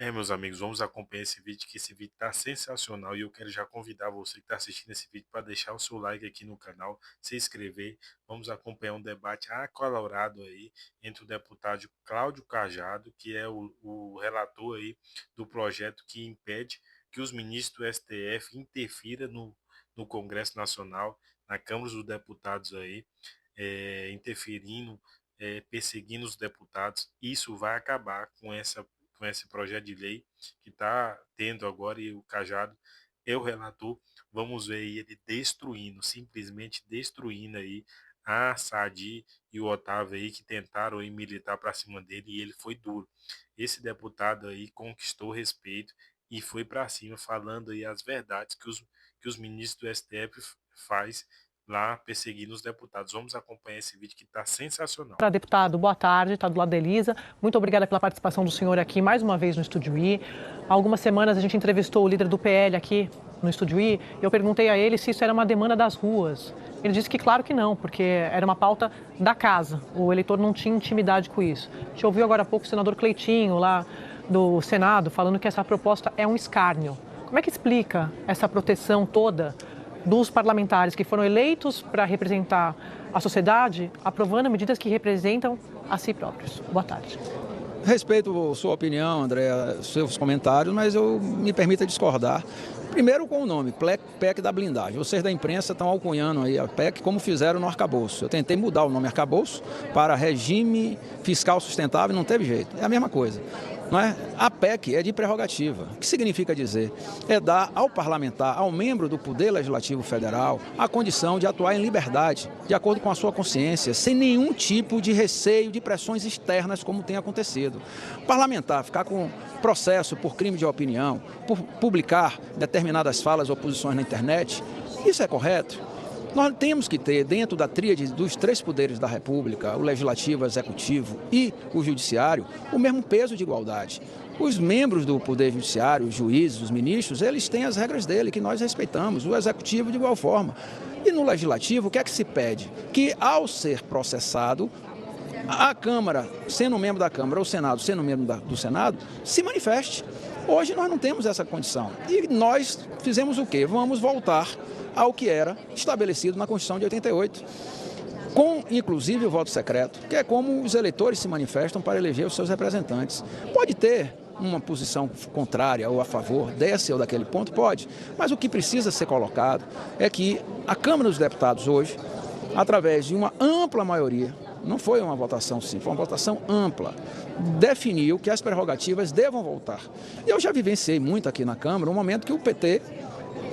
Meus amigos, vamos acompanhar esse vídeo, que esse vídeo tá sensacional e eu quero já convidar você que está assistindo esse vídeo para deixar o seu like aqui no canal, se inscrever. Vamos acompanhar um debate acalorado aí entre o deputado Cláudio Cajado, que é o relator aí do projeto que impede que os ministros do STF interfiram no Congresso Nacional, na Câmara dos Deputados aí, interferindo, perseguindo os deputados. Isso vai acabar com esse projeto de lei que está tendo agora, e o Cajado é o relator. Vamos ver ele destruindo, simplesmente destruindo aí a Sadi e o Otávio aí, que tentaram aí militar para cima dele, e ele foi duro. Esse deputado aí conquistou respeito e foi para cima, falando aí as verdades que os ministros do STF faz lá perseguindo os deputados. Vamos acompanhar esse vídeo que está sensacional. Deputado, boa tarde, está do lado da Elisa. Muito obrigada pela participação do senhor aqui mais uma vez no Estúdio I. Há algumas semanas a gente entrevistou o líder do PL aqui no Estúdio I e eu perguntei a ele se isso era uma demanda das ruas. Ele disse que claro que não, porque era uma pauta da casa. O eleitor não tinha intimidade com isso. A gente ouviu agora há pouco o senador Cleitinho, lá do Senado, falando que essa proposta é um escárnio. Como é que explica essa proteção toda dos parlamentares que foram eleitos para representar a sociedade, aprovando medidas que representam a si próprios? Boa tarde. Respeito sua opinião, André, seus comentários, mas eu me permita discordar. Primeiro com o nome, PEC da blindagem. Vocês da imprensa estão alcunhando aí a PEC como fizeram no arcabouço. Eu tentei mudar o nome arcabouço para regime fiscal sustentável e não teve jeito. É a mesma coisa. Não é? A PEC é de prerrogativa. O que significa dizer? É dar ao parlamentar, ao membro do Poder Legislativo Federal, a condição de atuar em liberdade, de acordo com a sua consciência, sem nenhum tipo de receio de pressões externas, como tem acontecido. O parlamentar ficar com processo por crime de opinião, por publicar determinadas falas ou posições na internet, isso é correto? Nós temos que ter, dentro da tríade dos três poderes da República, o Legislativo, o Executivo e o Judiciário, o mesmo peso de igualdade. Os membros do Poder Judiciário, os juízes, os ministros, eles têm as regras dele, que nós respeitamos, o Executivo de igual forma. E no Legislativo, o que é que se pede? Que, ao ser processado, a Câmara, sendo membro da Câmara, ou o Senado, sendo membro do Senado, se manifeste. Hoje nós não temos essa condição. E nós fizemos o quê? Vamos voltar ao que era estabelecido na Constituição de 88, com inclusive o voto secreto, que é como os eleitores se manifestam para eleger os seus representantes. Pode ter uma posição contrária ou a favor desse ou daquele ponto? Pode, mas o que precisa ser colocado é que a Câmara dos Deputados hoje, através de uma ampla maioria, não foi uma votação simples, foi uma votação ampla, definiu que as prerrogativas devam voltar. E eu já vivenciei muito aqui na Câmara um momento que o PT,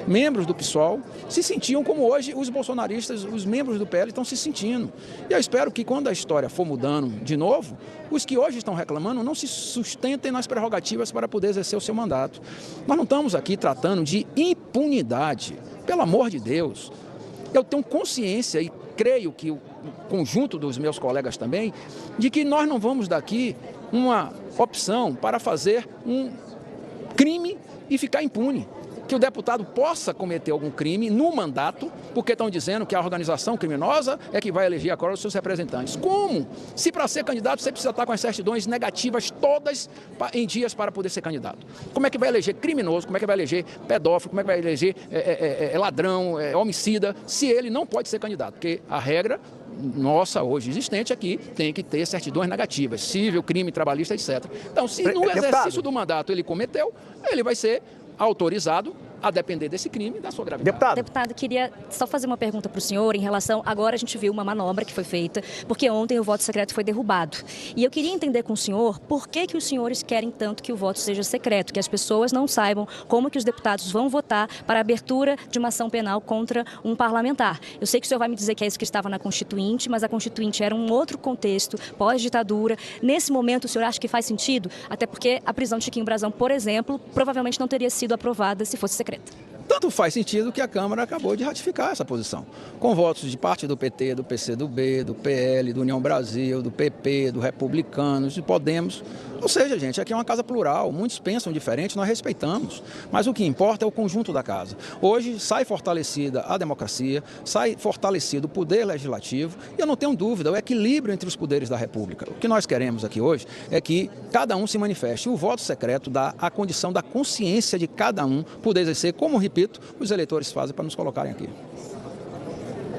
membros do PSOL, se sentiam como hoje os bolsonaristas, os membros do PL estão se sentindo. E eu espero que quando a história for mudando de novo, os que hoje estão reclamando não se sustentem nas prerrogativas para poder exercer o seu mandato. Nós não estamos aqui tratando de impunidade, pelo amor de Deus. Eu tenho consciência e creio que o conjunto dos meus colegas também, de que nós não vamos daqui uma opção para fazer um crime e ficar impune. Que o deputado possa cometer algum crime no mandato, porque estão dizendo que a organização criminosa é que vai eleger agora os seus representantes. Como? Se para ser candidato você precisa estar com as certidões negativas todas em dias para poder ser candidato. Como é que vai eleger criminoso, como é que vai eleger pedófilo, como é que vai eleger ladrão, homicida, se ele não pode ser candidato? Porque a regra nossa hoje existente aqui tem que ter certidões negativas, civil, crime, trabalhista, etc. Então, se no exercício do mandato ele cometeu, ele vai ser autorizado a depender desse crime e da sua gravidade. Deputado, queria só fazer uma pergunta para o senhor em relação... Agora a gente viu uma manobra que foi feita, porque ontem o voto secreto foi derrubado. E eu queria entender com o senhor por que os senhores querem tanto que o voto seja secreto, que as pessoas não saibam como que os deputados vão votar para a abertura de uma ação penal contra um parlamentar. Eu sei que o senhor vai me dizer que é isso que estava na Constituinte, mas a Constituinte era um outro contexto, pós-ditadura. Nesse momento, o senhor acha que faz sentido? Até porque a prisão de Chiquinho Brazão, por exemplo, provavelmente não teria sido aprovada se fosse secreta. Tanto faz sentido que a Câmara acabou de ratificar essa posição, com votos de parte do PT, do PCdoB, do PL, do União Brasil, do PP, do Republicanos, do Podemos. Ou seja, gente, aqui é uma casa plural, muitos pensam diferente, nós respeitamos, mas o que importa é o conjunto da casa. Hoje sai fortalecida a democracia, sai fortalecido o poder legislativo e eu não tenho dúvida, o equilíbrio entre os poderes da República. O que nós queremos aqui hoje é que cada um se manifeste. O voto secreto dá a condição da consciência de cada um poder exercer, como, repito, os eleitores fazem para nos colocarem aqui.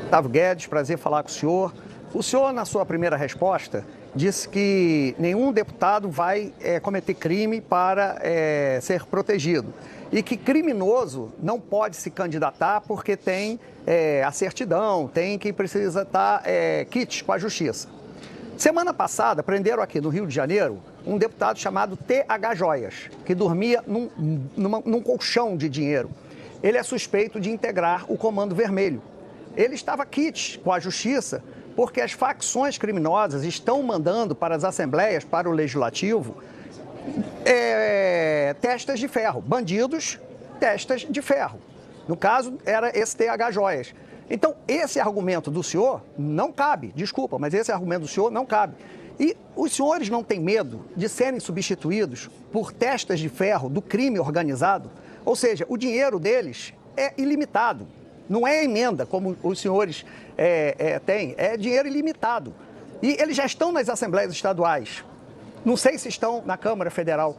Otávio Guedes, prazer falar com o senhor. O senhor, na sua primeira resposta, disse que nenhum deputado vai cometer crime para ser protegido e que criminoso não pode se candidatar porque tem a certidão, tem que precisa estar quites com a justiça. Semana passada, prenderam aqui no Rio de Janeiro um deputado chamado TH Joias, que dormia num colchão de dinheiro. Ele é suspeito de integrar o Comando Vermelho. Ele estava quites com a justiça porque as facções criminosas estão mandando para as assembleias, para o legislativo, testas de ferro. Bandidos, testas de ferro. No caso, era esse TH Joias. Então, esse argumento do senhor não cabe, desculpa, mas esse argumento do senhor não cabe. E os senhores não têm medo de serem substituídos por testas de ferro do crime organizado? Ou seja, o dinheiro deles é ilimitado. Não é emenda, como os senhores têm, é dinheiro ilimitado. E eles já estão nas assembleias estaduais. Não sei se estão na Câmara Federal.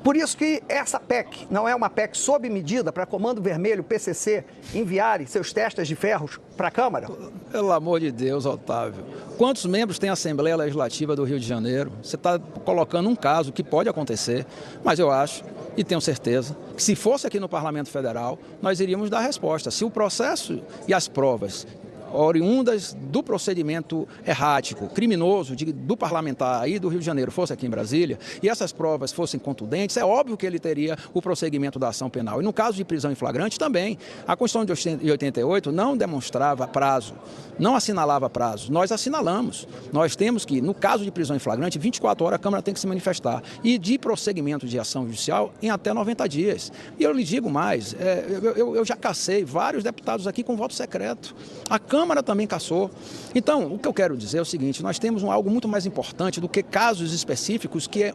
Por isso que essa PEC não é uma PEC sob medida para Comando Vermelho, PCC, enviarem seus testas de ferros para a Câmara? Pelo amor de Deus, Otávio. Quantos membros tem a Assembleia Legislativa do Rio de Janeiro? Você está colocando um caso que pode acontecer, mas eu acho e tenho certeza que se fosse aqui no Parlamento Federal, nós iríamos dar resposta. Se o processo e as provas oriundas do procedimento errático, criminoso do parlamentar aí do Rio de Janeiro fosse aqui em Brasília e essas provas fossem contundentes, é óbvio que ele teria o prosseguimento da ação penal. E no caso de prisão em flagrante também, a Constituição de 88 não demonstrava prazo, não assinalava prazo. Nós assinalamos. Nós temos que, no caso de prisão em flagrante, 24 horas a Câmara tem que se manifestar e de prosseguimento de ação judicial em até 90 dias. E eu lhe digo mais, eu já cassei vários deputados aqui com voto secreto. A Câmara também cassou. Então, o que eu quero dizer é o seguinte, nós temos algo muito mais importante do que casos específicos, que é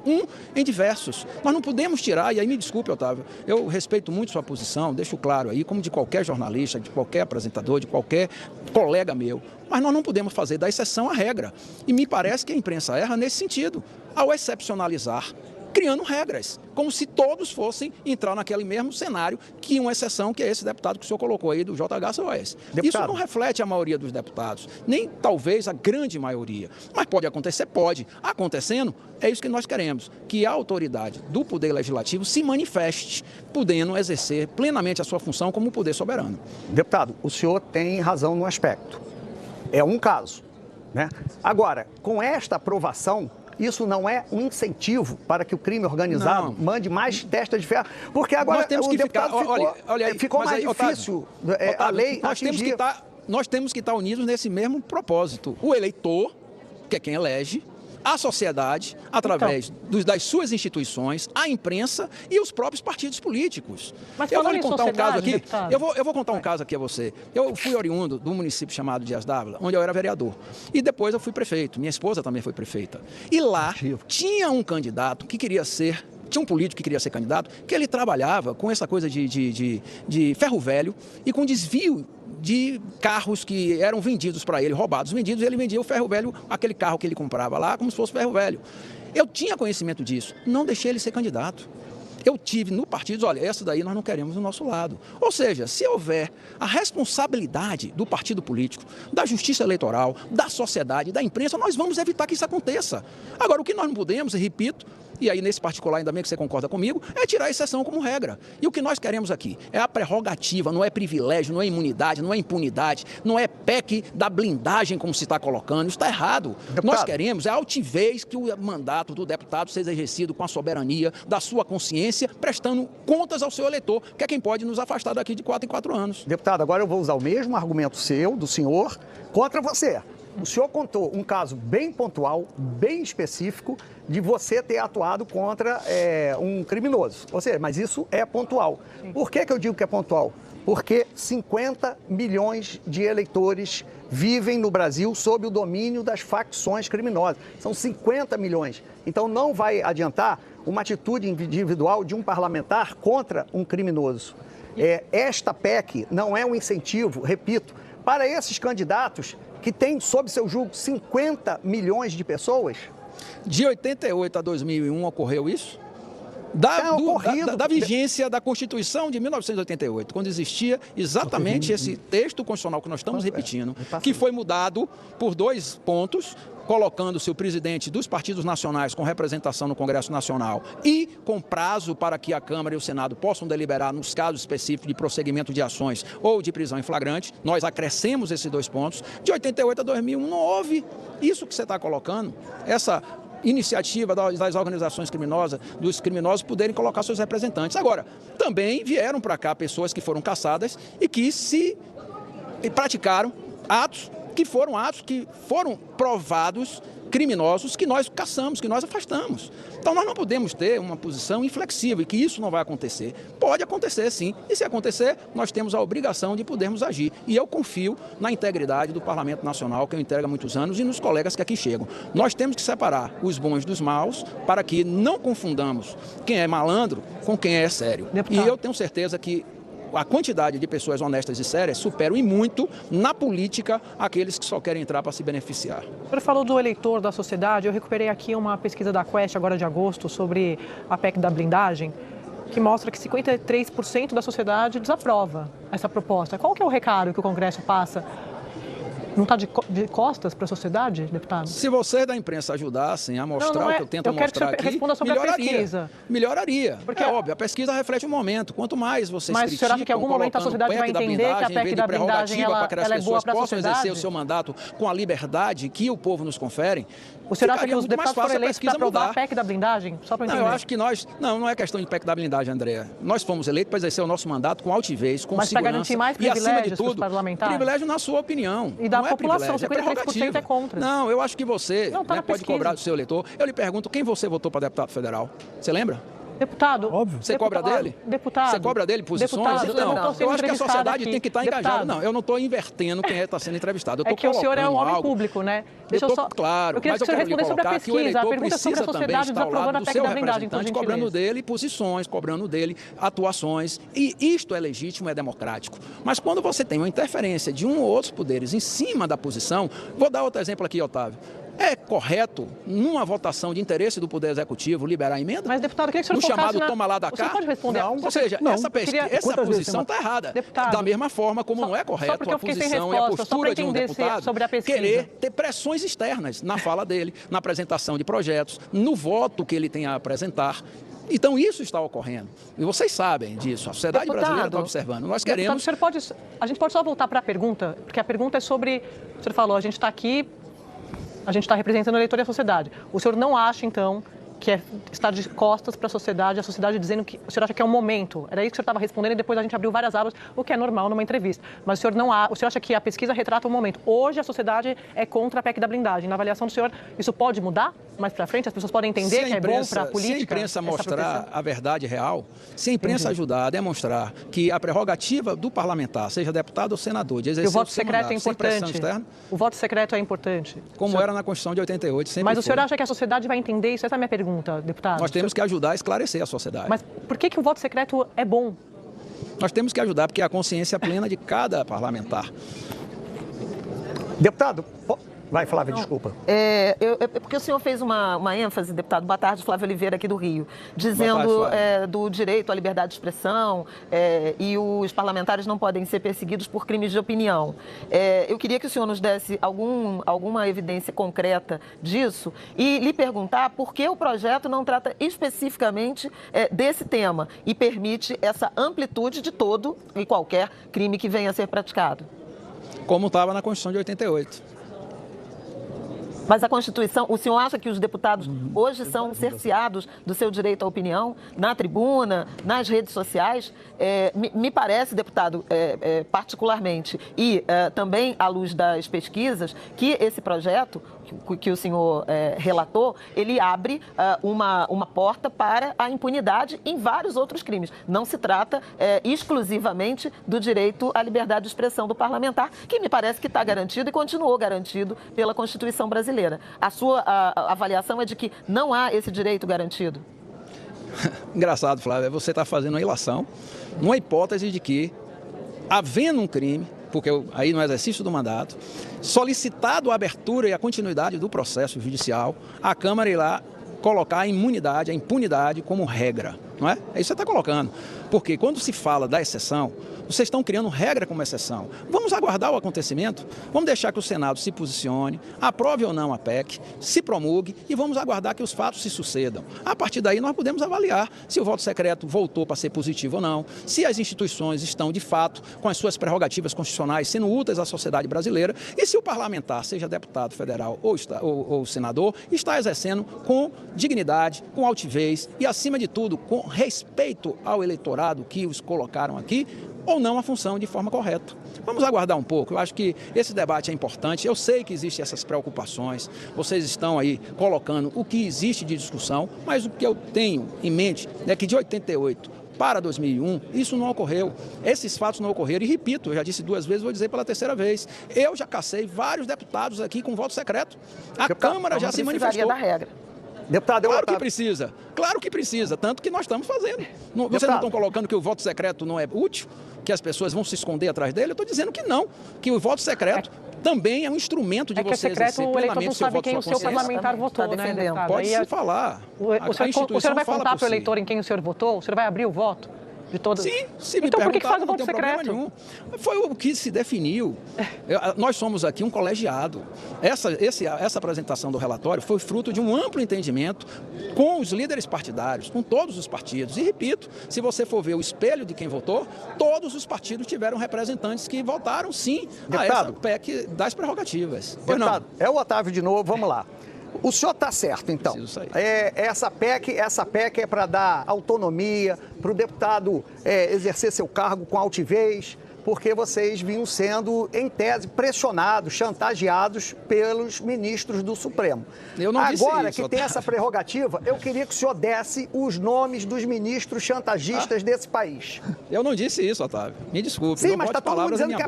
em diversos. Nós não podemos tirar, e aí me desculpe, Otávio, eu respeito muito sua posição, deixo claro aí, como de qualquer jornalista, de qualquer apresentador, de qualquer colega meu, mas nós não podemos fazer da exceção a regra. E me parece que a imprensa erra nesse sentido, ao excepcionalizar, criando regras, como se todos fossem entrar naquele mesmo cenário, que uma exceção, que é esse deputado que o senhor colocou aí, do JH Soares. Isso não reflete a maioria dos deputados, nem talvez a grande maioria, mas pode acontecer, pode. Acontecendo, é isso que nós queremos, que a autoridade do Poder Legislativo se manifeste, podendo exercer plenamente a sua função como poder soberano. Deputado, o senhor tem razão no aspecto. É um caso, né? Agora, com esta aprovação, isso não é um incentivo para que o crime organizado mande mais testas de ferro, porque agora nós temos que ficou mais difícil a lei atingir. Nós temos que estar unidos nesse mesmo propósito. O eleitor, que é quem elege, a sociedade, através das suas instituições, a imprensa e os próprios partidos políticos. Mas eu vou lhe contar um caso aqui. Deputado. Eu vou contar um caso aqui a você. Eu fui oriundo do município chamado Dias d'Ávila, onde eu era vereador. E depois eu fui prefeito. Minha esposa também foi prefeita. E lá tinha um candidato que queria ser... Tinha um político que queria ser candidato, que ele trabalhava com essa coisa de ferro velho e com desvio de carros que eram vendidos para ele, roubados, vendidos, e ele vendia o ferro velho, aquele carro que ele comprava lá, como se fosse ferro velho. Eu tinha conhecimento disso, não deixei ele ser candidato. Eu tive no partido, olha, essa daí nós não queremos do nosso lado. Ou seja, se houver a responsabilidade do partido político, da justiça eleitoral, da sociedade, da imprensa, nós vamos evitar que isso aconteça. Agora, o que nós não podemos, e repito, e aí nesse particular, ainda bem que você concorda comigo, é tirar a exceção como regra. E o que nós queremos aqui é a prerrogativa, não é privilégio, não é imunidade, não é impunidade, não é PEC da blindagem, como se está colocando. Isso está errado. Deputado. Nós queremos a altivez que o mandato do deputado seja exercido com a soberania da sua consciência, prestando contas ao seu eleitor, que é quem pode nos afastar daqui de 4 em 4 anos. Deputado, agora eu vou usar o mesmo argumento seu, do senhor, contra você. O senhor contou um caso bem pontual, bem específico, de você ter atuado contra um criminoso. Ou seja, mas isso é pontual. Por que eu digo que é pontual? Porque 50 milhões de eleitores vivem no Brasil sob o domínio das facções criminosas. São 50 milhões. Então não vai adiantar uma atitude individual de um parlamentar contra um criminoso. Esta PEC não é um incentivo, repito, para esses candidatos que têm sob seu julgo 50 milhões de pessoas. De 88 a 2001 ocorreu isso? Da vigência da Constituição de 1988, quando existia exatamente esse texto constitucional que nós estamos repetindo, que foi mudado por 2 pontos, colocando-se o presidente dos partidos nacionais com representação no Congresso Nacional e com prazo para que a Câmara e o Senado possam deliberar nos casos específicos de prosseguimento de ações ou de prisão em flagrante. Nós acrescemos esses 2 pontos. De 88 a 2001 não houve isso que você está colocando, essa iniciativa das organizações criminosas, dos criminosos poderem colocar seus representantes. Agora, também vieram para cá pessoas que foram caçadas e que praticaram atos que foram provados criminosos, que nós caçamos, que nós afastamos. Então nós não podemos ter uma posição inflexível e que isso não vai acontecer. Pode acontecer sim, e se acontecer, nós temos a obrigação de podermos agir. E eu confio na integridade do Parlamento Nacional, que eu entrego há muitos anos, e nos colegas que aqui chegam. Nós temos que separar os bons dos maus para que não confundamos quem é malandro com quem é sério. Deputado. E eu tenho certeza que a quantidade de pessoas honestas e sérias supera e muito na política aqueles que só querem entrar para se beneficiar. O senhor falou do eleitor da sociedade. Eu recuperei aqui uma pesquisa da Quest agora de agosto sobre a PEC da blindagem, que mostra que 53% da sociedade desaprova essa proposta. Qual que é o recado que o Congresso passa? Não está de costas para a sociedade, deputado? Se vocês da imprensa ajudassem a mostrar o que eu tento mostrar aqui, responda sobre a pesquisa. Melhoraria. Porque é óbvio, a pesquisa reflete o momento. Quanto mais vocês criticam, mas você acha que em algum momento a sociedade vai entender que a PEC da blindagem ela é boa para a sociedade? Possam exercer o seu mandato com a liberdade que o povo nos confere? O senhor acha que os deputados foram eleitos para aprovar a PEC da blindagem? Só para entender. Não, eu acho que nós... Não é questão de PEC da blindagem, Andréa. Nós fomos eleitos para exercer o nosso mandato com altivez, com segurança. Mas para garantir mais privilégios para os parlamentares? Privilégio na sua opinião. E da população, 53% é contra. Não, eu acho que você pode cobrar do seu eleitor. Eu lhe pergunto, quem você votou para deputado federal? Você lembra? Deputado. Óbvio. Você cobra dele? Deputado. Você cobra dele posições? Deputado, não. Eu acho que a sociedade tem que estar engajada. Não, eu não estou invertendo quem está sendo entrevistado. É que o senhor é um homem público, né? Deixa eu só... Claro, eu queria que o senhor respondesse sobre a pesquisa. A pergunta sobre a sociedade desaprovando a PEC da blindagem, por gentileza. Cobrando dele posições, cobrando dele atuações. E isto é legítimo, é democrático. Mas quando você tem uma interferência de um ou outros poderes em cima da posição... Vou dar outro exemplo aqui, Otávio. É correto, numa votação de interesse do Poder Executivo, liberar a emenda? Mas, deputado, eu queria que o senhor no chamado toma lá da cá? O senhor pode responder? Não, ou seja, essa posição está errada. Deputado, da mesma forma como não é correto a posição e a postura de um deputado querer ter pressões externas na fala dele, na apresentação de projetos, no voto que ele tem a apresentar. Então, isso está ocorrendo. E vocês sabem disso. A sociedade brasileira está observando. Nós queremos... A gente pode só voltar para a pergunta, porque a pergunta é sobre... O senhor falou, a gente está aqui... A gente está representando o eleitor e a sociedade. O senhor não acha, então, que está de costas para a sociedade dizendo que... O senhor acha que é um momento? Era isso que o senhor estava respondendo e depois a gente abriu várias abas, o que é normal numa entrevista. Mas o senhor acha que a pesquisa retrata um momento. Hoje a sociedade é contra a PEC da blindagem. Na avaliação do senhor, isso pode mudar mais para frente? As pessoas podem entender que é bom para a política? Se a imprensa mostrar a verdade real, se a imprensa ajudar a demonstrar que a prerrogativa do parlamentar, seja deputado ou senador, de exercer o voto secreto é importante. O voto secreto é importante. Como era na Constituição de 88, sempre Mas o senhor acha que a sociedade vai entender isso? Essa é a minha pergunta, deputado. Nós temos que ajudar a esclarecer a sociedade. Mas por que o voto secreto é bom? Nós temos que ajudar porque é a consciência plena de cada parlamentar. Deputado, vai, Flávia, desculpa. Porque o senhor fez uma ênfase, deputado, boa tarde, Flávio Oliveira, aqui do Rio, dizendo do direito à liberdade de expressão e os parlamentares não podem ser perseguidos por crimes de opinião. Eu queria que o senhor nos desse alguma evidência concreta disso e lhe perguntar por que o projeto não trata especificamente desse tema e permite essa amplitude de todo e qualquer crime que venha a ser praticado. Como estava na Constituição de 88. Mas a Constituição, o senhor acha que os deputados hoje são cerceados do seu direito à opinião, na tribuna, nas redes sociais? Me parece, deputado, particularmente, e também à luz das pesquisas, que esse projeto que o senhor relatou, ele abre uma porta para a impunidade em vários outros crimes. Não se trata exclusivamente do direito à liberdade de expressão do parlamentar, que me parece que está garantido e continuou garantido pela Constituição brasileira. A sua avaliação é de que não há esse direito garantido? Engraçado, Flávia, você está fazendo uma ilação, uma hipótese de que, havendo um crime, porque aí no exercício do mandato, solicitado a abertura e a continuidade do processo judicial, a Câmara irá colocar a impunidade como regra, não é? É isso que você está colocando. Porque quando se fala da exceção, vocês estão criando regra como exceção. Vamos aguardar o acontecimento, vamos deixar que o Senado se posicione, aprove ou não a PEC, se promulgue e vamos aguardar que os fatos se sucedam. A partir daí nós podemos avaliar se o voto secreto voltou para ser positivo ou não, se as instituições estão de fato com as suas prerrogativas constitucionais sendo úteis à sociedade brasileira e se o parlamentar, seja deputado federal ou senador, está exercendo com dignidade, com altivez e, acima de tudo, com respeito ao eleitorado que os colocaram aqui, ou não a função de forma correta. Vamos aguardar um pouco, eu acho que esse debate é importante, eu sei que existem essas preocupações, vocês estão aí colocando o que existe de discussão, mas o que eu tenho em mente é que de 88 para 2001, isso não ocorreu, esses fatos não ocorreram, e repito, eu já disse 2 vezes, vou dizer pela 3ª vez, eu já cacei vários deputados aqui com voto secreto, a Câmara já se manifestou. Da regra. Deputado, claro que precisa, tanto que nós estamos fazendo. Vocês não estão colocando que o voto secreto não é útil, que as pessoas vão se esconder atrás dele? Eu estou dizendo que não, que o voto secreto também é um instrumento de você exercer plenamente o seu voto, quem o seu parlamentar votou, né, deputado? Pode-se falar. O senhor vai contar para o eleitor em quem o senhor votou? O senhor vai abrir o voto? De todas... Sim, se me então por que perguntar, faz o voto secreto? Foi o que se definiu. Nós somos aqui um colegiado. Essa apresentação do relatório foi fruto de um amplo entendimento com os líderes partidários, com todos os partidos. E repito, se você for ver o espelho de quem votou, todos os partidos tiveram representantes que votaram sim a essa PEC das prerrogativas. Deputado, é o Otávio de novo, vamos lá. O senhor está certo, então. Essa PEC é para dar autonomia, para o deputado exercer seu cargo com altivez, porque vocês vinham sendo, em tese, pressionados, chantageados pelos ministros do Supremo. Eu não disse Agora isso, que tem essa prerrogativa, eu queria que o senhor desse os nomes dos ministros chantagistas desse país. Eu não disse isso, Otávio. Me desculpe. Sim, mas está todo mundo dizendo que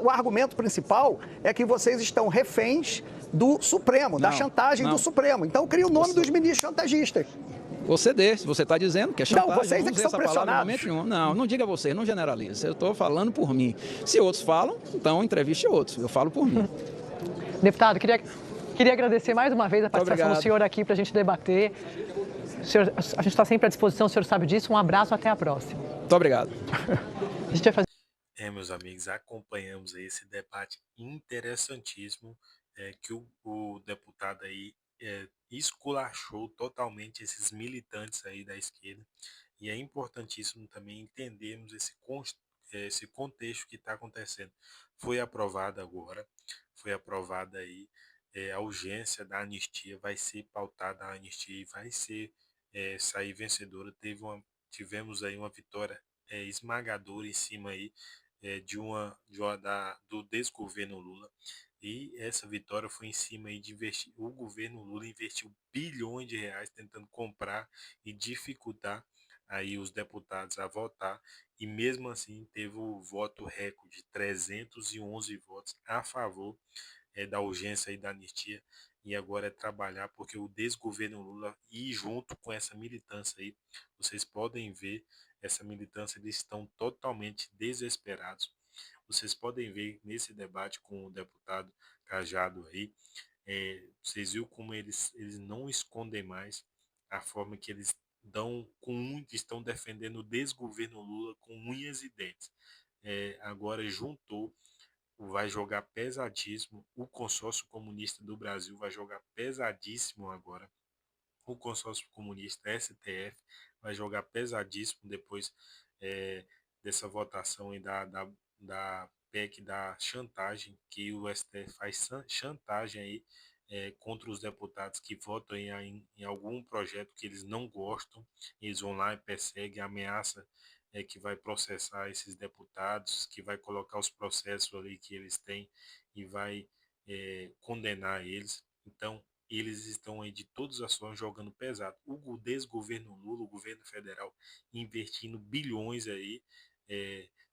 o argumento principal é que vocês estão reféns do Supremo, da chantagem do Supremo. Então, cria o nome dos ministros chantagistas. Se você está dizendo que é chantagem. Não, vocês é que são pressionados. Não diga você, não generalize. Eu estou falando por mim. Se outros falam, então entreviste outros. Eu falo por mim. Deputado, queria agradecer mais uma vez a participação do senhor aqui para a gente debater. Senhor, a gente está sempre à disposição, o senhor sabe disso. Um abraço, até a próxima. Muito obrigado. A gente vai fazer... Meus amigos, acompanhamos aí esse debate interessantíssimo que o deputado aí esculachou totalmente esses militantes aí da esquerda, e é importantíssimo também entendermos esse contexto que está acontecendo. Foi aprovada agora, foi aprovada aí a urgência da anistia, vai ser pautada a anistia e vai ser sair vencedora. Tivemos aí uma vitória esmagadora em cima aí do desgoverno Lula. E essa vitória foi em cima aí de investir. O governo Lula investiu bilhões de reais tentando comprar e dificultar aí os deputados a votar, e mesmo assim teve o voto recorde, 311 votos a favor da urgência e da anistia. E agora é trabalhar porque o desgoverno Lula, e junto com essa militância aí, vocês podem ver essa militância, eles estão totalmente desesperados. Vocês podem ver nesse debate com o deputado Cajado aí, vocês viram como eles não escondem mais a forma que eles estão defendendo o desgoverno Lula com unhas e dentes. Agora vai jogar pesadíssimo, o consórcio comunista do Brasil vai jogar pesadíssimo agora. O consórcio comunista STF vai jogar pesadíssimo depois dessa votação aí da PEC da chantagem, que o STF faz chantagem aí contra os deputados que votam em algum projeto que eles não gostam, eles vão lá e perseguem, ameaça que vai processar esses deputados, que vai colocar os processos ali que eles têm e vai condenar eles. Então, eles estão aí de todas as formas jogando pesado. O desgoverno Lula, o governo federal, investindo bilhões aí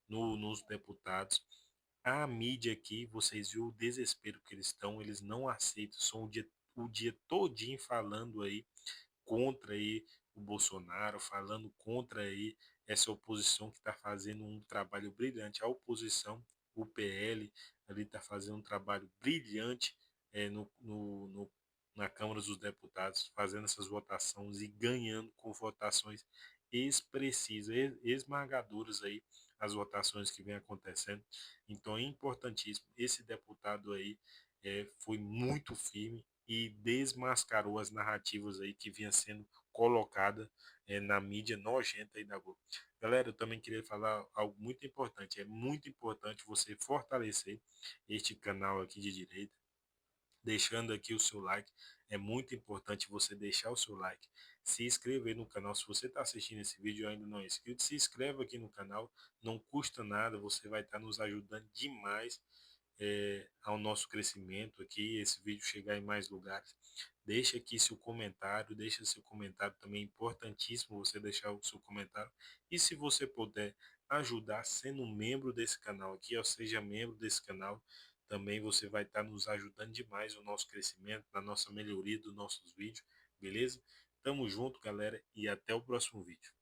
nos deputados. A mídia aqui, vocês viram o desespero que eles estão, eles não aceitam, são o dia todinho falando aí contra aí o Bolsonaro, falando contra aí essa oposição que está fazendo um trabalho brilhante. A oposição, o PL, ali está fazendo um trabalho brilhante na Câmara dos Deputados, fazendo essas votações e ganhando com votações expressivas, esmagadoras aí, as votações que vem acontecendo. Então é importantíssimo. Esse deputado aí foi muito firme e desmascarou as narrativas aí que vinha sendo colocada na mídia nojenta aí da Globo. Galera, eu também queria falar algo muito importante. É muito importante você fortalecer este canal aqui de direita, deixando aqui o seu like. É muito importante você deixar o seu like, se inscrever no canal. Se você está assistindo esse vídeo e ainda não é inscrito, se inscreva aqui no canal, não custa nada, você vai estar nos ajudando demais ao nosso crescimento aqui, esse vídeo chegar em mais lugares. Deixa aqui seu comentário, deixa seu comentário também, é importantíssimo você deixar o seu comentário. E se você puder ajudar sendo membro desse canal aqui, ou seja, membro desse canal, também você vai estar nos ajudando demais no nosso crescimento, na nossa melhoria dos nossos vídeos, beleza? Tamo junto, galera, e até o próximo vídeo.